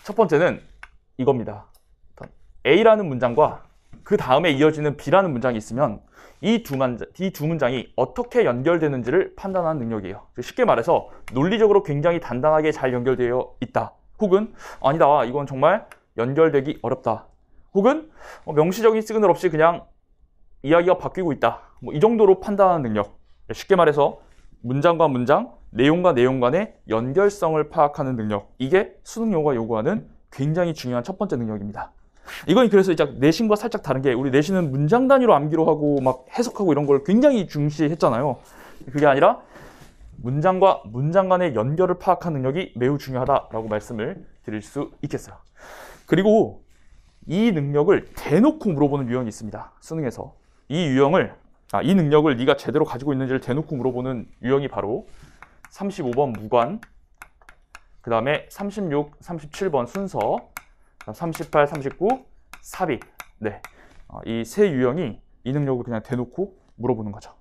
첫 번째는 이겁니다. A라는 문장과 그 다음에 이어지는 B라는 문장이 있으면 이 두 문장이 어떻게 연결되는지를 판단하는 능력이에요. 쉽게 말해서 논리적으로 굉장히 단단하게 잘 연결되어 있다. 혹은 아니다, 이건 정말 연결되기 어렵다. 혹은 명시적인 시그널 없이 그냥 이야기가 바뀌고 있다. 이 정도로 판단하는 능력. 쉽게 말해서 문장과 문장, 내용과 내용 간의 연결성을 파악하는 능력. 이게 수능 용어가 요구하는 굉장히 중요한 첫 번째 능력입니다. 이건 그래서 이제 내신과 살짝 다른 게, 우리 내신은 문장 단위로 암기로 하고 막 해석하고 이런 걸 굉장히 중시했잖아요. 그게 아니라 문장과 문장 간의 연결을 파악하는 능력이 매우 중요하다라고 말씀을 드릴 수 있겠어요. 그리고 이 능력을 대놓고 물어보는 유형이 있습니다. 수능에서. 이 능력을 네가 제대로 가지고 있는지를 대놓고 물어보는 유형이 바로 35번 무관, 그 다음에 36, 37번 순서, 38, 39, 삽입. 네, 이 세 유형이 이 능력을 그냥 대놓고 물어보는 거죠.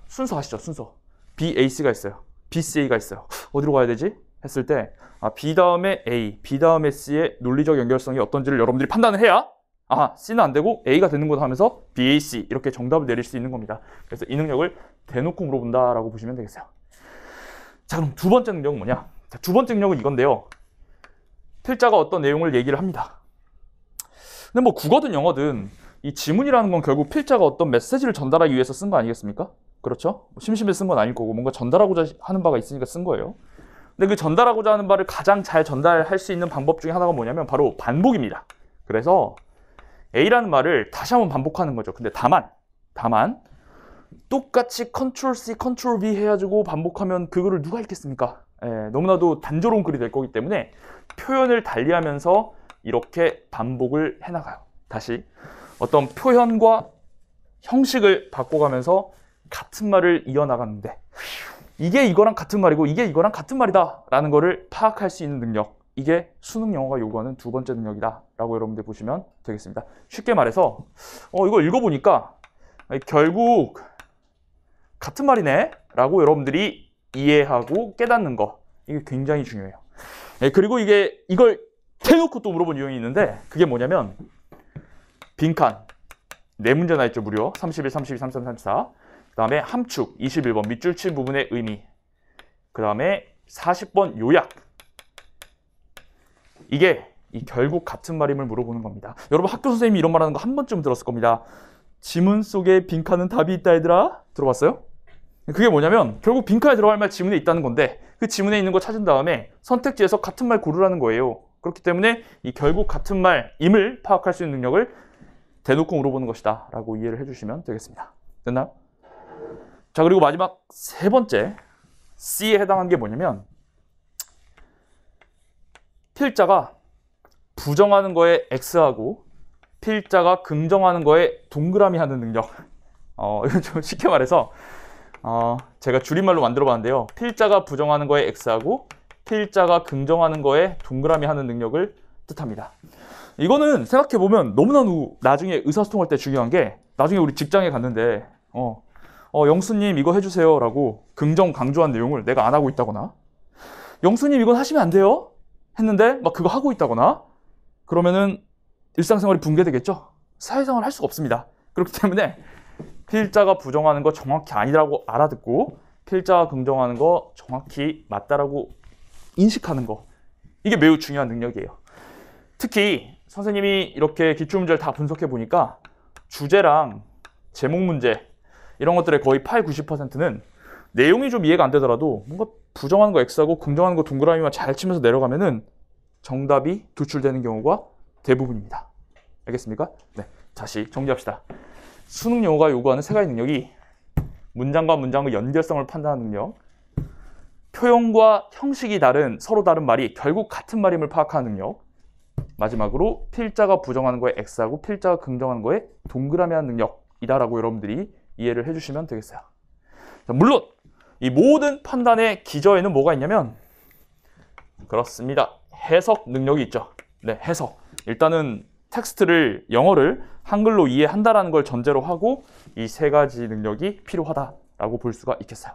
순서 아시죠? 순서. BAC가 있어요. BCA가 있어요. 어디로 가야 되지? 했을 때 B 다음에 A, B 다음에 C의 논리적 연결성이 어떤지를 여러분들이 판단을 해야 C는 안 되고 A가 되는구나 하면서 BAC 이렇게 정답을 내릴 수 있는 겁니다. 그래서 이 능력을 대놓고 물어본다라고 보시면 되겠어요. 자, 그럼 두 번째 능력은 뭐냐? 자, 두 번째 능력은 이건데요. 필자가 어떤 내용을 얘기를 합니다. 근데 국어든 영어든 이 지문이라는 건 결국 필자가 어떤 메시지를 전달하기 위해서 쓴 거 아니겠습니까? 그렇죠? 심심해서 쓴 건 아닐 거고 뭔가 전달하고자 하는 바가 있으니까 쓴 거예요. 근데 그 전달하고자 하는 바를 가장 잘 전달할 수 있는 방법 중에 하나가 뭐냐면 바로 반복입니다. 그래서 A라는 말을 다시 한번 반복하는 거죠. 근데 다만 똑같이 Ctrl-C, Ctrl-V 해가지고 반복하면 그거를 누가 읽겠습니까? 너무나도 단조로운 글이 될 거기 때문에 표현을 달리하면서 이렇게 반복을 해나가요. 다시 어떤 표현과 형식을 바꿔가면서 같은 말을 이어나가는데 이게 이거랑 같은 말이고 이게 이거랑 같은 말이다 라는 거를 파악할 수 있는 능력, 이게 수능 영어가 요구하는 두 번째 능력이다 라고 여러분들 보시면 되겠습니다. 쉽게 말해서 이거 읽어보니까 결국 같은 말이네 라고 여러분들이 이해하고 깨닫는 거, 이게 굉장히 중요해요. 그리고 이걸 대놓고 또 물어본 유형이 있는데 그게 뭐냐면 빈칸 4문제나 있죠. 무려 31, 32, 33, 34. 그 다음에 함축 21번 밑줄 친 부분의 의미, 그 다음에 40번 요약. 이게 결국 같은 말임을 물어보는 겁니다. 여러분 학교 선생님이 이런 말하는 거 한 번쯤 들었을 겁니다. 지문 속에 빈칸은 답이 있다 얘들아. 들어봤어요? 그게 뭐냐면 결국 빈칸에 들어갈 말 지문에 있다는 건데 그 지문에 있는 거 찾은 다음에 선택지에서 같은 말 고르라는 거예요. 그렇기 때문에 이 결국 같은 말임을 파악할 수 있는 능력을 대놓고 물어보는 것이다 라고 이해를 해주시면 되겠습니다. 됐나요? 자, 그리고 마지막 세 번째 C에 해당하는 게 뭐냐면 필자가 부정하는 거에 X하고 필자가 긍정하는 거에 동그라미 하는 능력. 이건 좀 쉽게 말해서 제가 줄임말로 만들어 봤는데요. 필자가 부정하는 거에 X하고 필자가 긍정하는 거에 동그라미 하는 능력을 뜻합니다. 이거는 생각해보면 너무나도 나중에 의사소통할 때 중요한 게, 나중에 우리 직장에 갔는데 영수님 이거 해주세요 라고 긍정 강조한 내용을 내가 안 하고 있다거나, 영수님 이건 하시면 안 돼요 했는데 막 그거 하고 있다거나, 그러면은 일상생활이 붕괴되겠죠. 사회생활 할 수가 없습니다. 그렇기 때문에 필자가 부정하는 거 정확히 아니라고 알아듣고 필자가 긍정하는 거 정확히 맞다라고 인식하는 거, 이게 매우 중요한 능력이에요. 특히 선생님이 이렇게 기출문제를 다 분석해 보니까 주제랑 제목 문제 이런 것들의 거의 8, 90%는 내용이 좀 이해가 안 되더라도 뭔가 부정하는 거 X하고 긍정하는 거 동그라미만 잘 치면서 내려가면은 정답이 도출되는 경우가 대부분입니다. 알겠습니까? 네, 다시 정리합시다. 수능 영어가 요구하는 세 가지 능력이 문장과 문장의 연결성을 판단하는 능력, 표현과 형식이 다른 서로 다른 말이 결국 같은 말임을 파악하는 능력, 마지막으로 필자가 부정하는 거에 X하고 필자가 긍정하는 거에 동그라미 하는 능력이다라고 여러분들이 이해를 해주시면 되겠어요. 자, 물론 이 모든 판단의 기저에는 뭐가 있냐면 그렇습니다. 해석 능력이 있죠. 네, 해석. 일단은 텍스트를, 영어를 한글로 이해한다라는 걸 전제로 하고 이 세 가지 능력이 필요하다라고 볼 수가 있겠어요.